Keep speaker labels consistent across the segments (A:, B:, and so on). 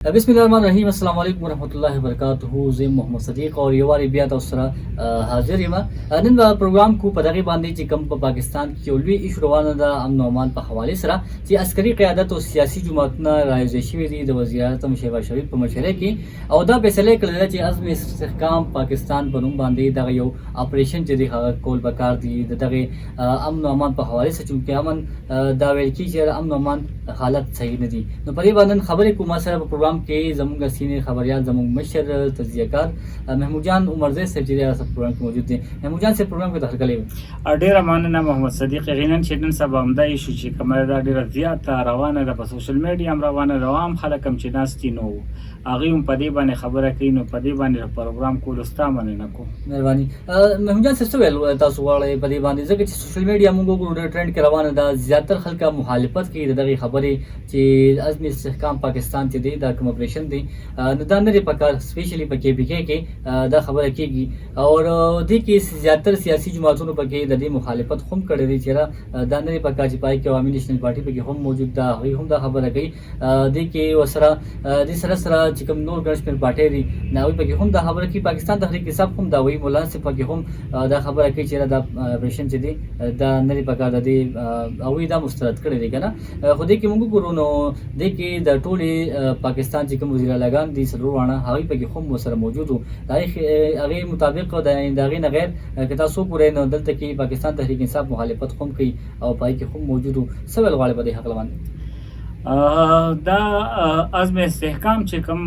A: بسم الله الرحمن الرحیم. السلام علیکم ورحمۃ اللہ وبرکاتہ. زه محمد صدیق او یو واری بیا تاسو سره حاضر یم. نن په پروګرام کو په دغه باندې چې کوم په پاکستان کې یو لوی ایشو روانه ده امن او امان په حواله سره چې عسکري قیادت او سیاسي جماعتونه راځي شوی دي د وزیر اعظم شهباز شریف په مشوره کې او دا فیصله کړل چې عزم استحکام پاکستان په نوم باندې دغه یو اپریشن چې د کول بکار دي دغه امن او امان په حواله سره چې امن دا ویل کی چې امن او امان حالت صحیح نه دي. نو په دې باندې خبرې کومه سره په پروګرام کې زموږ سینې خبريال زموږ مشر تجزیه‌کار محمود جان عمرزی صاحب چې راځي په پروګرام کې موجود دي. محمود جان صاحب پروګرام کې داخل کړي.
B: ډیره مننه محمد صدیق. یقینا چې نن سبا هم دا ایشو چې کومه دا ډیره زیاته روانه ده په سوشل میډیا هم روانه ده، عام خلک هم چې ناستي نو هغه هم په دې باندې خبره کوي، نو په دې باندې پروګرام کول ستا مننه کوم.
A: مهرباني. محمود جان صاحب ویل تاسو غواړئ په دې باندې ځکه چې سوشل میډیا موږ وګورو ټرند کې روانه ده، زیاتره خلک مخالفت کوي دغه خبرې چې عزم استحکام پاکستان ته دی دا کوم اپریشن دی نو دا نه په کار سپیشلی په کې بي کې دا خبره کیږي او د کې زیاتره سیاسي جماعتونو په کې د دې مخالفت هم کړی دی چې دا نه په کار چې پای کې عوامي نېشنل پارټي په کې هم موجود ده، هغه هم دا خبره کوي د کې وسره د سره چې کوم نور ګرشمن پارټي دي نو په کې هم دا خبره کوي. پاکستان تحریک حساب هم دا وایي مولانا صاحب په کې هم دا خبره کوي چې دا اپریشن چې دی دا نه په کار دی او دا مسترد کړی دی کنه. خو دې کې موږ ګورو نو د کې د ټولي پاکستان چې کوم وزیر اعلی دي سلوړانه هغه په کې هم سره موجود وو. هغه مطابق د دغه نه غیر کتا سو پورې نو دلته کې پاکستان تحریک انصاف مخالفت هم کوي او پای کې هم موجود وو. سوال غواړي په دې حق لمن
B: دا عزم استحکام چې کوم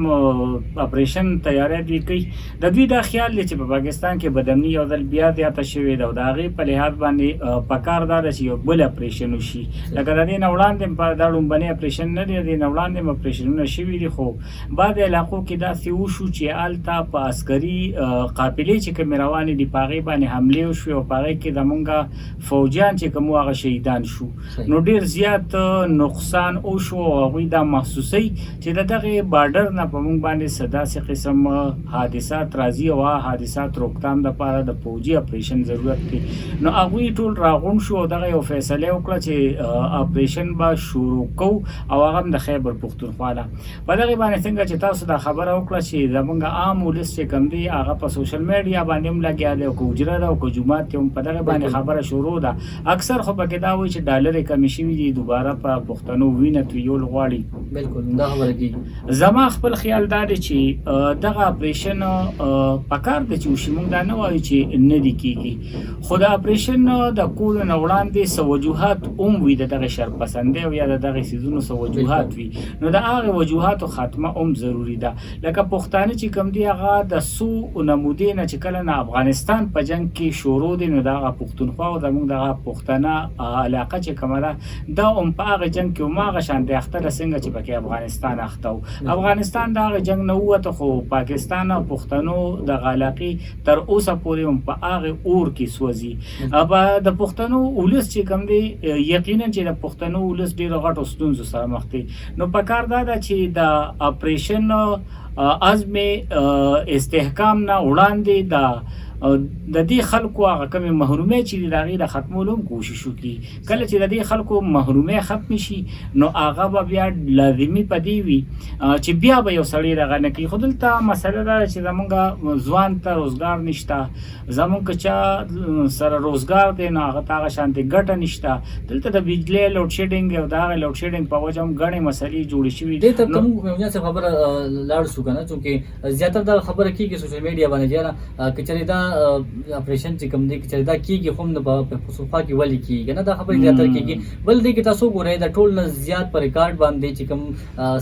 B: اپریشن تیاری دوی کوي د دوی دا خیال دی چې په پاکستان کې بدامني یو ځل بیا زیاته شوې ده او د هغې په لحاظ باندې پکار دا ده چې یو بل اپریشن وشي. لکه د دې نه وړاندې دا لومبنی اپریشن نه دی، د دې نه وړاندې اپریشنونه شوي دي، خو بعضې علاقو کې داسې وشو چې هلته په عسکري قافلې چې کومې روانې دي په هغې باندې حملې وشوې او په هغې کې زمونږ فوجیان چې کوم هغه شهیدان شو. نو ډېر زیات نقصان شو هغوی دا محسوسوي چې د دغه بارډر نه په موږ باندې څه داسې قسم حادثات راځي او حادثات روکتام دپاره د فوجي اپریشن ضرورت دی. نو هغوی ټول راغونډ شو او دغه یو فیصله وکړه چې اپریشن به شروع کوو او هغه هم د خیبر پښتونخوا نه. په دغې باندې څنګه چې تاسو دا خبره وکړه چې زموږ عام ولس چې کوم دی هغه په سوشل میډیا باندې هم لګیا دی او که حجره ده او که جومات دی هم په دغې باندې خبره شروع ده. اکثر خو پکې دا وایي چې ډالرې کمې شوي دي، دوباره په پښتنو وینه تویول غواړي.
A: بالکل دا خبره کیږي.
B: زما خپل خیال دا دی چې دغه اپریشن په کار دی چې وشي، موږ دا نه وایو چې نه دي کیږي، خو د اپریشن د کولو نه وړاندې څه وجوهات هم وي د دغه شرپسندۍ او یا د دغې څیزونو څه وجوهات وي، نو د هغې وجوهاتو خاتمه هم ضروري ده. لکه پښتانه چې کوم دی هغه د څو نمودې نه چې کله نه افغانستان په جنګ کې شروع دی نو د هغه پښتونخوا او زموږ دغه پښتنه علاقه چې کومه ده دا هم په هغه جنګ کې هماغه شانتې اخته ده څنګه چې پکې افغانستان اخته و. افغانستان د هغه جنګ نه ووته خو پاکستان او پښتنو دغه علاقې تر اوسه پورې هم په هغې اور کې سوځي. د پښتنو ولس چې کوم دی یقینا چې د پښتنو ولس ډېرو غټو ستونزو سره مخ دی. نو پکار دا ده چې د اپریشن عزم استحکام نه وړاندې د دې خلکو هغه کومې محرومۍ چې دي د هغې د ختمولو هم کوشش وکړي. کله چې د دې خلکو محرومۍ ختمې شي نو هغه به بیا لازمي په دې وي چې بیا به یو سړی دغه نه کوي. خو دلته مسله دا ده چې زمونږ ځوان ته روزګار نشته، زمونږ که چا سره روزګار دی نو هغه ته هغه شانتې ګټه نشته. دلته د بجلۍ لوډ شیډینګ او د هغې لوډ شیډینګ په وجه هم ګڼې مسلې جوړې شوي
A: دي. دې ته کوم خبره لاړ شو که نه، چونکې زیاتره دا خبره کېږي سوشل میډیا باندې چې که چېرې دا اپریشن چې کوم دی چې دا کیږي خو نه په پښتونخوا کې ولې کیږي نه دا خبره زیاتره کیږي. بل دی کې تاسو ګورئ د ټول نه زیات په ریکارډ باندې چې کوم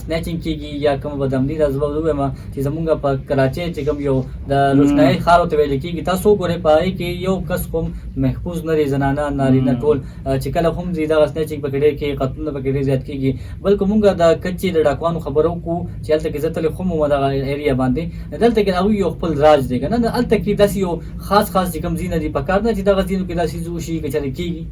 A: سنیچینګ کیږي یا کوم بدامني د زبر وایم چې زمونږ په کراچۍ چې کوم یو د روشنايي خار ته ویل کیږي تاسو ګورئ پای کې یو کس کوم محفوظ نه زنانه نارینه ټول چې کله هم زیاده سنیچینګ پکړې کې قتلونه پکړې زیات کیږي. بلکې موږ د کچې د ډاکوانو خبرو کو چې هلته کې زتل خو مو د ایریا باندې دلته کې هغه یو خپل راج دی کنه هلته کې داسې یو خاص چې کوم ځینې دي په کار نه چې دغه ځینو کې داسې زو شي چې کېږي.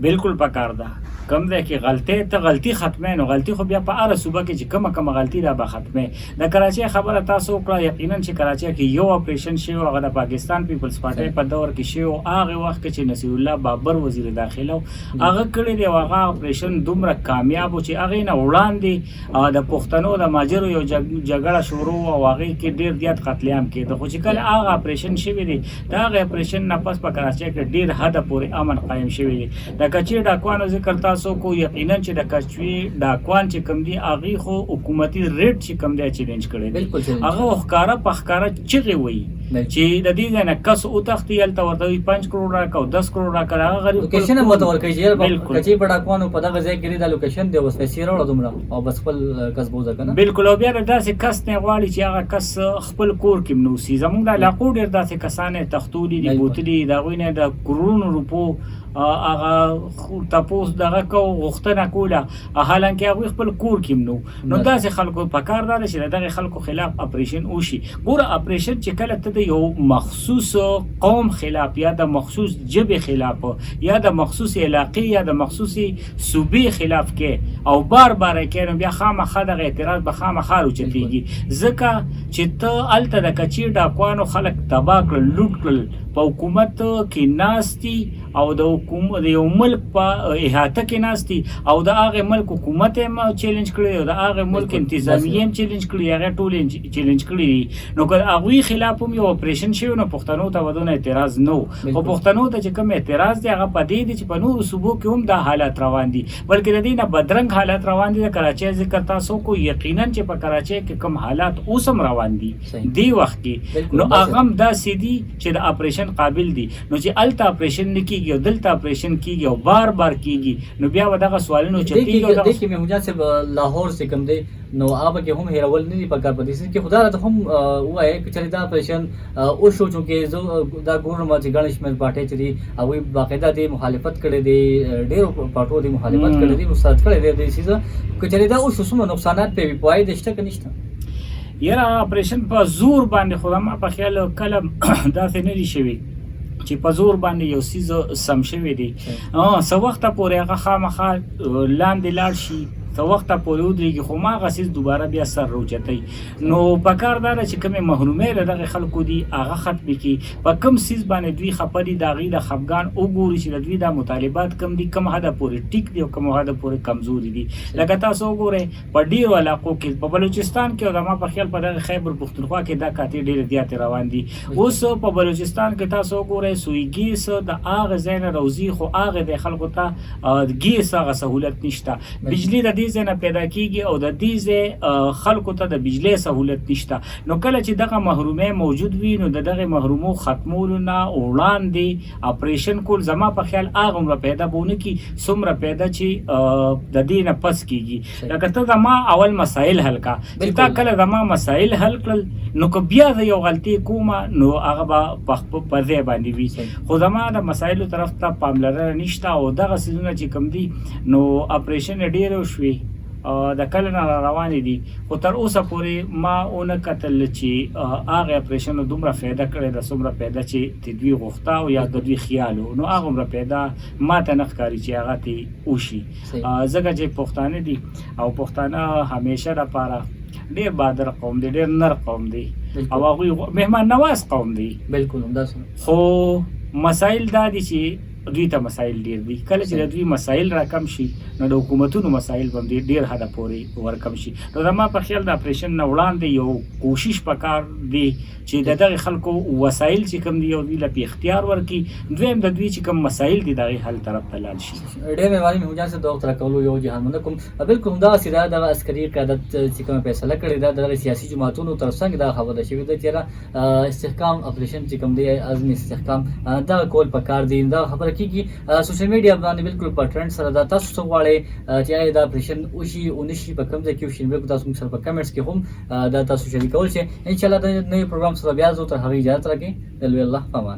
B: بالکل پکار ده کم ده کې غلطي ختمه نو غلطي خو بیا په هر صوبه کې چې کومه غلطي ده به ختمه د کراچي خبره تاسو وکړه یقینا چې کراچي کې یو اپریشن شوی هغه د پاکستان پیپلز پارټي په دور کې شوی هغه وخت کې چې نصیر الله بابر وزیر داخله هغه کړی دی هغه اپریشن دومره کامیاب و چې هغه نه وړاندې د پښتنو د ماجرو یو جګړه شروع او هغه کې ډیر زیات قتل عام کېده خو چې کله هغه اپریشن شوی دی دا هغه اپریشن نه پس په کراچي کې ډیر حد پورې امن قائم شوی دی د کچې ډاکوانو ذکر تاسو کو یقینا چې د کچوي ډاکوان چې کم دی هغه خو حکومتي ریټ چې کم دی چیلنج کړي
A: بالکل
B: هغه ښکارا په ښکارا چغي وي چې د دې نه کس او تختی ال ته ورته 5 کروڑ راکاو 10 کروڑ راکړه هغه غریب
A: لوکیشن متور کوي چې کچې بډاکوانو په دغه ځای کې د لوکیشن دی اوس پیسې راوړل دومره او بس خپل کس بوزه کنه
B: بالکل او بیا داسې کس نه غواړي چې هغه کس خپل کور کې منوسی زموږ د علاقو ډیر داسې کسانه تختولي دي بوتلي دا غوینه د کرونو روپو هغه تاسو دغه کو غوښتنه کوله حالانکه هغه خپل کور کې نو داسې خلکو په کار دار شي دغه خلکو خلاف اپریشن وشي ګوره اپریشن چې کله ته د یو مخصوص قوم خلاف یا د مخصوص جبه خلاف یا د مخصوص علاقې یا د مخصوصي صوبې خلاف کې او بار کې بیا خامخا د اعتراض به خامخا اوچتيږي ځکه چې ته الته د کچې ډاکوانو خلک تباہ کړل لوټ کړل په حکومت کې ناستي او د حکومت یو ملک په احاطه کې ناستي او د هغه ملک حکومت هم چیلنج کړی او د هغه ملک انتظامیه هم چیلنج کړی هغه ټول چیلنج کړی نو که هغه خلاف هم یو اپریشن شوی نو پښتنو ته ودونه اعتراض نو او پښتنو ته چې کوم اعتراض دی هغه پدې دي چې په نورو صوبو کې هم دا حالات روان دي بلکې د دې نه بدرنګ حالات روان دي د کراچي ذکر تاسو کو یقینا چې په کراچي کې کوم حالات اوسم روان دي دی وخت کې نو هغه دا سیدي چې د اپریشن قابل دي نو چې الته اپریشن نکیږي او دلته اپریشن کیږي او بار کیږي نو بیا ودغه سوالونو چتیږي او
A: دغه کې محمود صاحب لاهور سے کم دی نو هغه کې هم هیرول نه دي په کار پدې کې خدا راته هم وایي چې دا اپریشن او شو چې زه دا ګورم چې ګڼش مې پټه چې او باقاعده دي مخالفت کړي دي ډېر پټو دي مخالفت کړي دي مستعد کړي دي چې دا او شو سم نقصانات په وای دشته کې نشته
B: یاره اپریشن په زور باندې خدامه په خیال کلم داسې نه دي شوی چې په زور باندې یو سیز سم شوی دی څه وخت پورې هغه خامخا لاندې لاړ شي څه وخت پورې ودرېږي خو ما هغه سیز دوباره بیا سر راوچتوي نو پکار دا ده چې کومې محرومۍ له دغه خلکو دي هغه ختمې کړي په کوم سیز باندې دوی خفه دي د هغې د خفګان وګوري چې د دوی دا مطالبات کم دي کوم حده پورې ټیک دي او کوم حده پورې کمزوري دي لکه تاسو وګورئ په ډېرو علاقو کې په بلوچستان کې او زما په خیال په دغه خیبر پښتونخوا کې دا کاتې ډېرې زیاتې روان دي اوس په بلوچستان کې تاسو وګورئ سوی ګیس د هغه ځای نه راوځي خو هغه د خلکو ته ګیس هغه سهولت نشته بجلی د دې ځای نه پیدا کیږي او د دې ځای خلکو ته د بجلی سهولت نشته نو کله چې دغه محرومۍ موجود وي نو د دغه محرومو ختمولو نه وړاندې اپریشن کول زما په خیال هغومره پیدا بونه کی څومره پیدا چې د دې نه پس کیږي لکه ته زما اول مسایل حل کا چې تا کله زما مسایل حل کړل نو که بیا د یو غلطي کومه نو هغه به په ځای باندې وي خو زما د مسایلو طرف ته پاملرنه نشته او دغه څیزونه چې کوم دي نو اپریشن ډېر وشوي د کله نه روانې دي خو تر اوسه پورې ما ونه کتل چې هغه اپریشن دومره فایده کړې ده څومره فایده چې دوی غوښته او یا د دوی خیال نو هغومره فایده ما ته نه ښکاري چې هغه ترې وشي ځکه چې پښتانه دي او پښتانه همیشه دپاره ډېر بادر قوم دی ډېر نر قوم دی او هغوی مهمان نواز قوم دی
A: بالکل همداسې
B: خو مسایل دا دي چې دوی ته مسایل ډیر دي کله چې د دوی مسایل راکم شي نو د حکومتونو مسایل هم ډیر حد پورې ورکم شي نو زما په خیال د اپریشن نه وړاندې یو کوشش پکار دی چې دغه خلکو وسایل چې کوم دی او دوی له اختیار ورکي دویم د دوی چې کوم مسایل دي دغه حل طرف ته لاړ شي
A: ډېر مهرباني محمود جان صاحب د وخت راکولو یو جهان منکم بالکل همداسې دا د عسکري قیادت چې کومه فیصله کړې ده د سیاسي جماعتونو ترڅنګ دا خبره شوې ده چې استحکام اپریشن چې کوم دی عزمي استحکام دا کول پکار دی دا خبره کیږي سوشل میډیا باندې بالکل په ټرند سره دا تاسو څه غواړئ چې دا اپریشن وشي او نشي په کوم ځای کې وشي نو تاسو موږ سره په کمنټس کې هم دا تاسو شریکول شي ان شاء الله د نوې پروګرام سره بیا زه تر هغه اجازه راکړئ الله پامان